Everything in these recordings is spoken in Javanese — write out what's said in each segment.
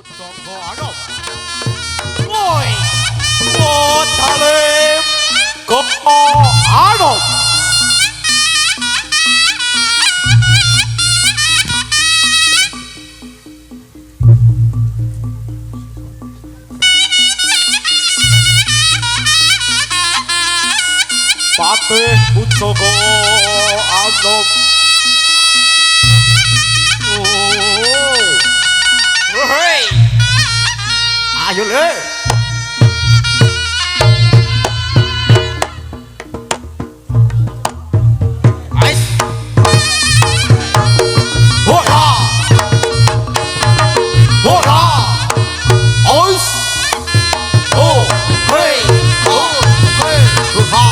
Pusaka Arab. Woi, Talib Ko Arab. Patih Pusaka Arab. Hey, ayo le. Ais. Hola. Hola. Ais. Oh, hey. Oh, hey. Hola.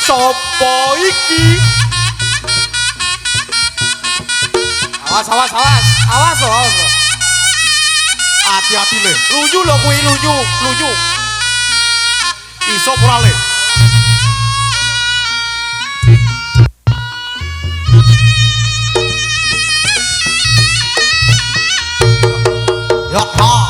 Sopo iki? Awas lo. Hati-hati le. Lunyu lo kuwi lunyu. Iso ora le. Ya ha.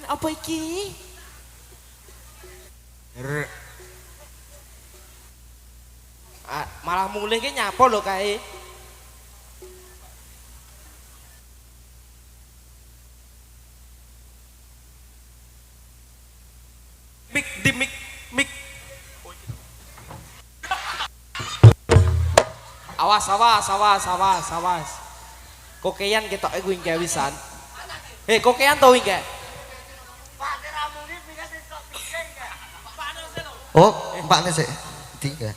Apa iki? Malah mulih ki nyapa lho kae. Mik di mik. Awas. Kokean ketoke kuwi engke wisan. Kokean to engke. Oh, mbakne sik. Tiga.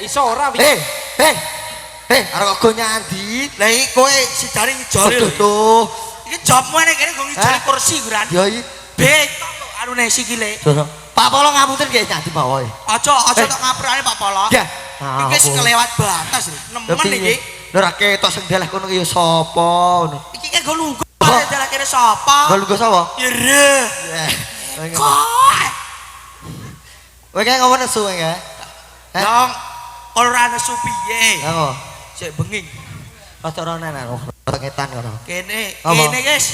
Iso ora wi. arek kok nyandi. Lah iki kowe sidane ngijoli Aduh. iki jobmu nek kene nggo ngijoli kursi kuran Ya iki. betok anune sikile Pak Polo ngapunten nggih nyandi mawon. aja tok ngapurane Pak Polo Ya. iki wis kelewat batas nemen iki lho ra ketok sing deleh kono ya sapa ngono. iki kan go lungguh dalah kene sapa Gol sapa? ire kok Kowe kayak ngomong nesu ya? dong ora nesu piye Apa? sik benging Rada ora nenek ngetan ngono. kene Apa? guys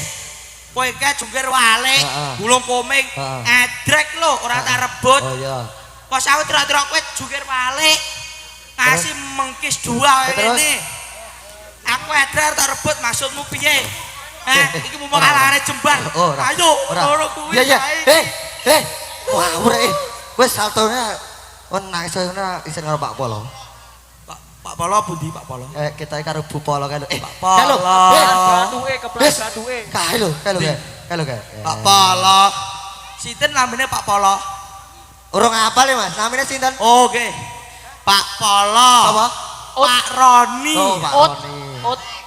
kowe kae jungkir walik gulung koming edrek lho ora tak rebut Oh iya. pas aku trok-trok kowe jungkir walik ngasih mengkis dua kene aku edrek tak rebut maksudmu piye iki mau kalahane jembar ayo ora kuwi iya wah ora wis saltone nangis ngono isin karo Pak Polo. Pak Polo pundi Pak Polo? Kita karo Bu Polo kan lho. Pak Polo. Batuke keplas batuke. Kae lho. Pak Polo. Sinten namanya Pak Polo? Urung apal ya Mas, namanya sinten? Oh nggih. Pak Polo. Apa? Pak Roni. Oh, Pak Roni.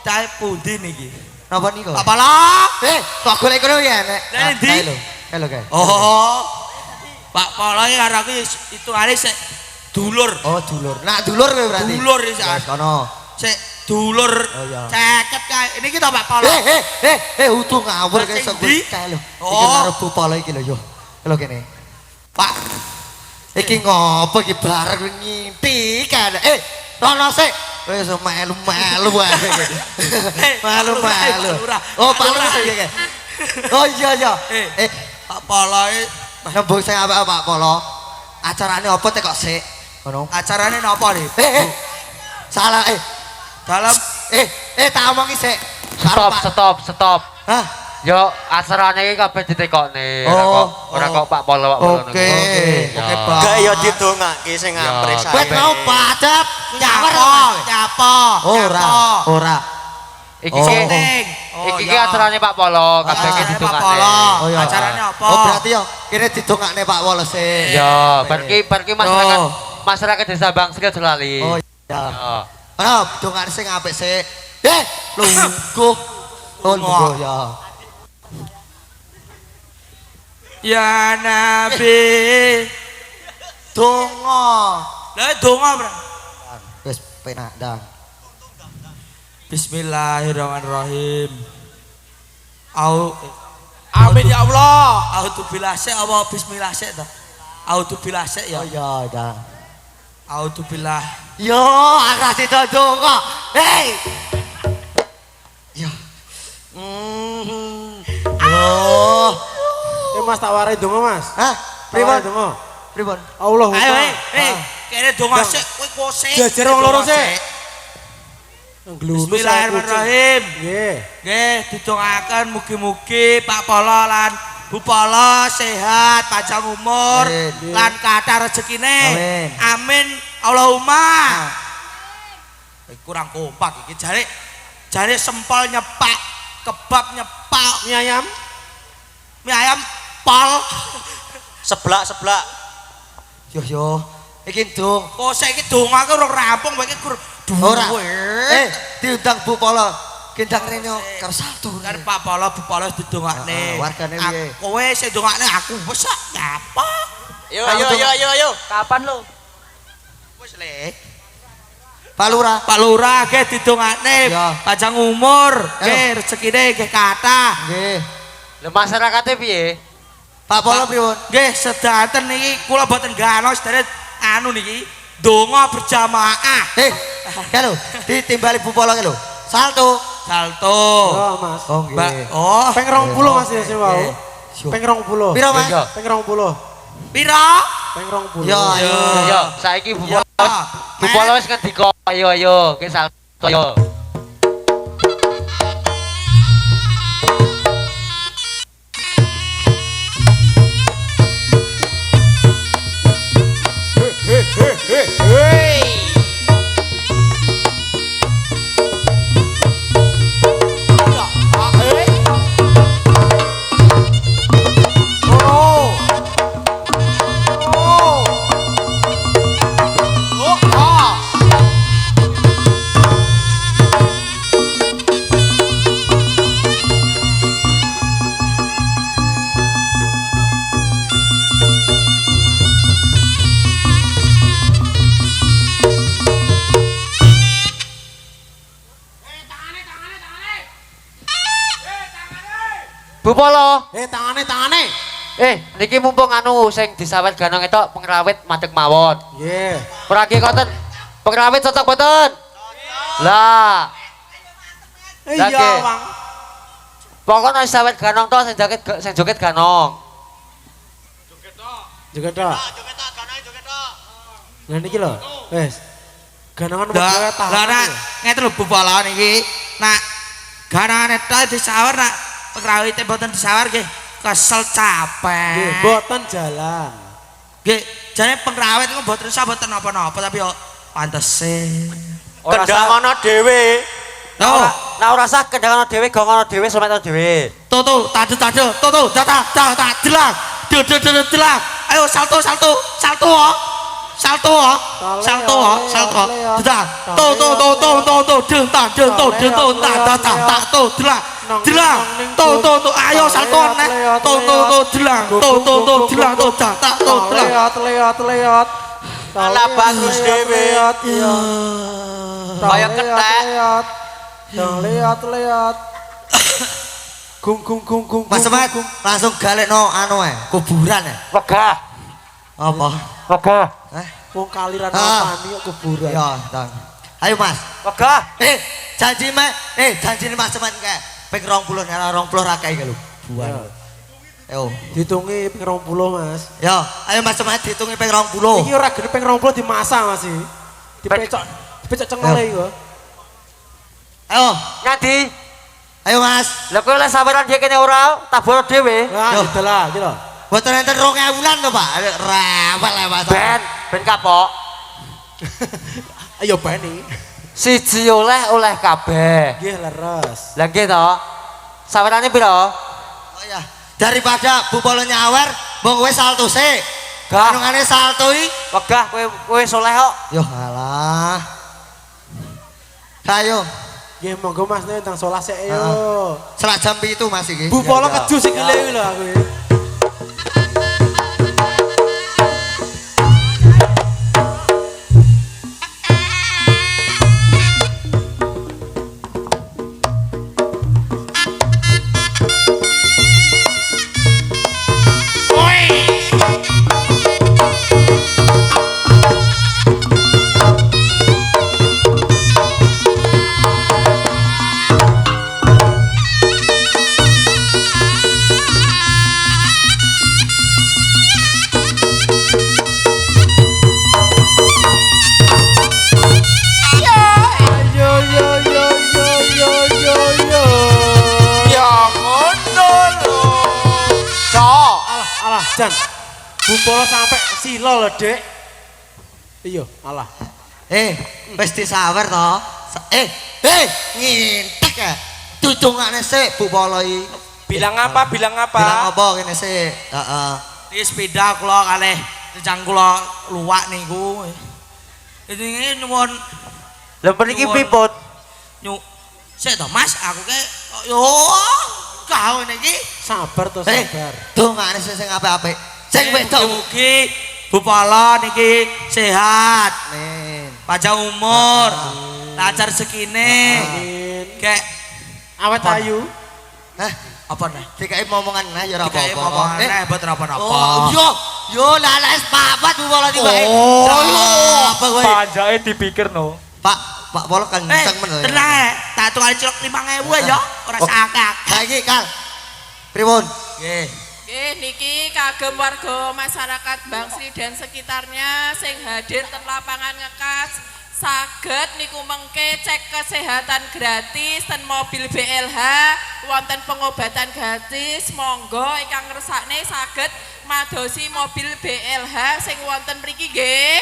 Dae pundi niki? Napa niku? Pak Polo. Kok golek kono ya nek. Lah ndi? Kae lho. Oh. Pak Polo iki karo aku hitungane sik dulur. Oh, dulur. Nak dulur kowe berarti. Dulur iki kono. Sik dulur. Ceket kae. Niki to Pak Polo. Utuh ngawur kae sok kae lho. Iki karo Bu Polo iki lho yo. Lho kene. Pak. Iki ngopo iki bareng ngimpi kan. Rono sik. Wis melu-melu wae. Melu-melu. Oh, Pak Lurah iki. Oh iya. Pak Polo nembung sing apik Pak Polo. Acarane apa teh kok sik? Ngono. acarane napa nih? Salah Dalam tak omongi sik. Stop. Hah? Yo acarane iki kabeh ditekokne. Ora kok Pak Polo Oke, Pak. Gak yo didongake sing ngampre Kowe sae. mau padap nyapa. Ora. Iki acarane Pak Polo, kabeh iki didongakne. Oh iya. Acarane apa? Oh berarti yo kene didongakne Pak Polo sik. Yo, pergi masyarakat Desa Bangsri aja lali. Oh iya. Ana dongane sing apik sik. Lungguh. Oh ya. Ya Nabi Donga. Lah donga bro Wis penak ndang. Bismillahirrahmanirrahim Amin ya Allah. Auzubillah sik apa bismillah sik ta? Auzubillah sik ya. Oh iya ndang. Auzubillah. Yo arah sida donga. Hei. Yo. Yo. Mas tak warai donga Mas. Hah? Pripun donga? Pripun? Allah. Ayo kene donga sik kowe kose. Jajar wong loro sik. Bismillahirrahmanirrahim. Nggih, didongaken mugi-mugi Pak Polo lan Bu Polo sehat, panjang umur lan kathah rezekine. Amin. Allahumma. Kurang kompak iki jare sempol nyepak, kebab nyepak, Mie ayam. mie ayam pol. Seblak. Yo. Iki ndung. Kok saiki dongake ora rampung kowe iki Ora. Diundang Bu Polo. Gendang rene karo saltu. Kan Pak Polo Bu Polo didongakne. Wargane piye? Kowe sing dongakne aku wis nyapa. Yo. Kapan lo? Wis le. Pak Lurah. Pak Lurah nggih didongakne panjang umur, nggih rezekine nggih kathah. Nggih. Lha masyarakate piye? Pak Polo pripun? Nggih sedanten niki kula boten gano sedherek anu niki donga berjamaah. Lho, ditimbali Bu Polo ki lho. Salto. Oh Mas. Oh nggih. Oh, Peng 20 Mas ya sing wau. Peng 20. Piro Mas? Peng 20. pira? Peng 20. Yo, saiki Bu Polo wis ngendika ayo ki salto yo. Bupala. Tangane. Niki mumpung anu sing disawet ganong itu pengrawit madeg mawon. Nggih. Peragi konten pengrawit cocok boten? Lah. Iya, Bang. Pokoknya disawet ganong to sing joget ganong. Joget tok. Lah niki lho. Wes. Ganongan wae tahan. Lah nak ngeten lho Bupala niki. Nak ganane tok disawar nak pengrawite boten disawar nggih kesel capek. Nggih, boten jalan. Nggih, jane pengrawit iku boten usah boten napa-napa tapi yo pantese. Kendang ana dhewe. Nah ora usah kendang ana dhewe, gong ana dhewe, semet ana dhewe. Tuh, tadu, delang. Delang. Ayo salto. Delang. Delang. Ayo salto neh. Delang. Leot. Ala bagus dhewe. Kaya kethek. Leot. Gung. Mas Semet langsung galekno anu kuburan Wegah. Apa? Wegah. Wong kaliran apani kok kuburan. Ya, Tang. Ayo Mas. Wegah. Janjine Mas Semet kae ping 20 nek 20 ra kae lho. Buan. Ayo, Ditungi ping 20, Mas. ya, ayo Mas Semet ditungi ping 20. Iki ora gede ping 20 dimasak, Mas. Dipecok cengele iku. Ayo, Nyadi. ayo Mas. Lah kowe lek saweran dia kene ora tabur dhewe. Lah, Yo. gitu lah, gitu. Boten enten 2000-an to, Pak. Rewel Mas. Ben kapok. Ayo bani. Siji oleh kabeh. Nggih leres. Lah nggih to. Sawerane piro? Oh ya, daripada Bupala nyawer, mbok kowe salto sik. Gah. Kanungane saltoi. Wegah kowe soleh kok. Yo alah. Kayo, Nggih monggo Mas nek tang solah sik yo. selak jam 7 Mas iki. Bupala keju sing ngene iki lho aku. Jan. Bupala sampai silo lho, Dek. Iya, alah. Wis disawer to. Ngintek ya. Dudungane sik Bupala iki. Bilang apa? Bilang apa kene sik? Heeh. Iki sepeda kula kalih rencang kula luwak niku. Ini nyuwun Lah mriki pripun? Sik to Mas, aku ke yo kau niki Sabar to, sabar. Dongane sing apik-apik. Sing wedok mugi Bupala niki sehat. Amin. Panjang umur. Lancar sekine. Amin. Kek Awet ayu. apa nih? Dikai momongan ya ora Dikai apa-apa. momongan boten apa-apa. Oh, yo lalas papat Bupala tibae. Apa kowe? Panjake dipikir no. Pak Polo kenceng men. Tenang, tak tukang cilok 5.000 ya, ora sakak. Saiki Kang. Pripun? Nggih. Niki kagem warga masyarakat Bangsri dan sekitarnya sing hadir ten lapangan ngekas saged niku mengke cek kesehatan gratis ten mobil BLH wonten pengobatan gratis monggo ingkang ngersakne saged madosi mobil BLH sing wonten mriki nggih.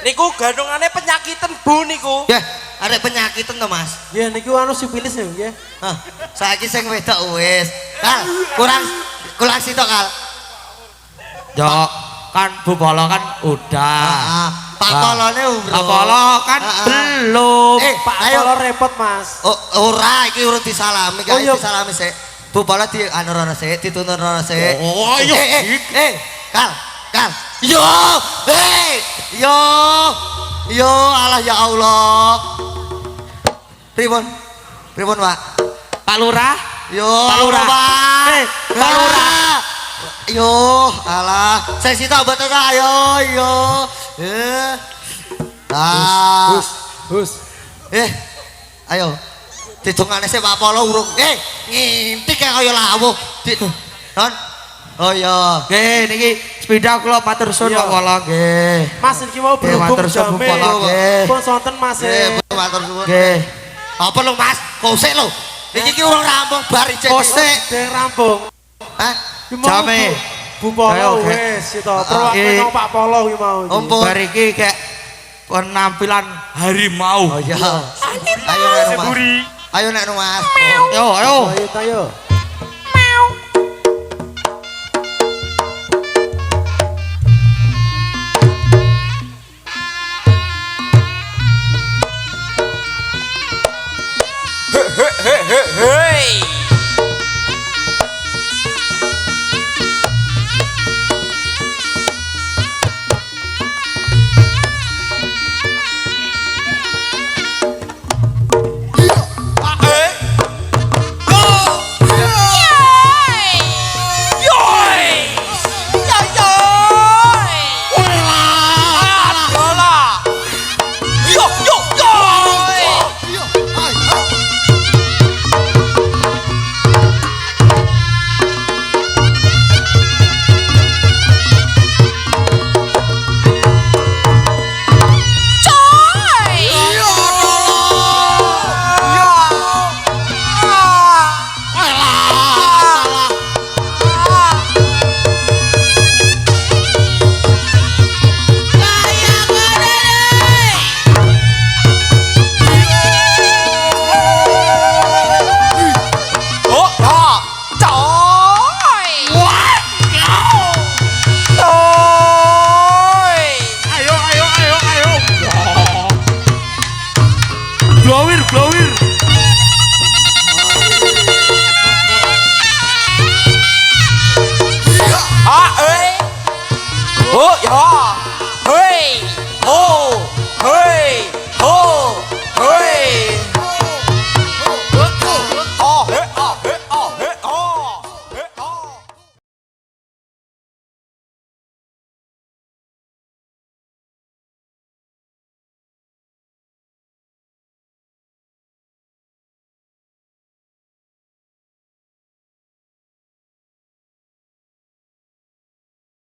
Niku gandungane penyakiten Bu niku. Ya, arek penyakitan to Mas. Nggih niku anu sipilis ya nggih. Saiki sing wedok wis. Kal, kurang sitok Kal. Yo, kan Bupala kan udah. Pak Polone umroh. Pak Polo kan belum. Pak ayo. Polo repot Mas. Oh, ora iki urut disalami, Oh, iya. disalami sik. Bupala di anu rono sik, dituntun rono sik. Oh, iya. Kal. Yo, yo, Allah ya Allah. Pripun, Pak? Pak Lurah Yo, Talura. Pak. Talura. Yo, alah, saya sih tak betul ayo, yo. Ah, ayo. Didongane sik Pak Polo urung. Ngintik kaya lawuh. Non. Oh iya. Nggih niki sepeda kula matur suwun Pak Polo nggih. Mas iki mau berhubung matur suwun, jame. Pak, nggih. Pun sonten Mas. Matur suwun. Nggih. Apa lu Mas? Kosek lho. Iki urung rampung bar ijek. Kosek deng rampung. Hah? Jame. Bu Polo Ayo, oke. wis itu. Perwakilan nang Pak Polo ki mau. Ompun. Bar iki kayak penampilan harimau. Oh iya. Ayo nek Mas. Ayo nek Mas. Ayo, ayo. Ayo tayo. Oh ya. Hei.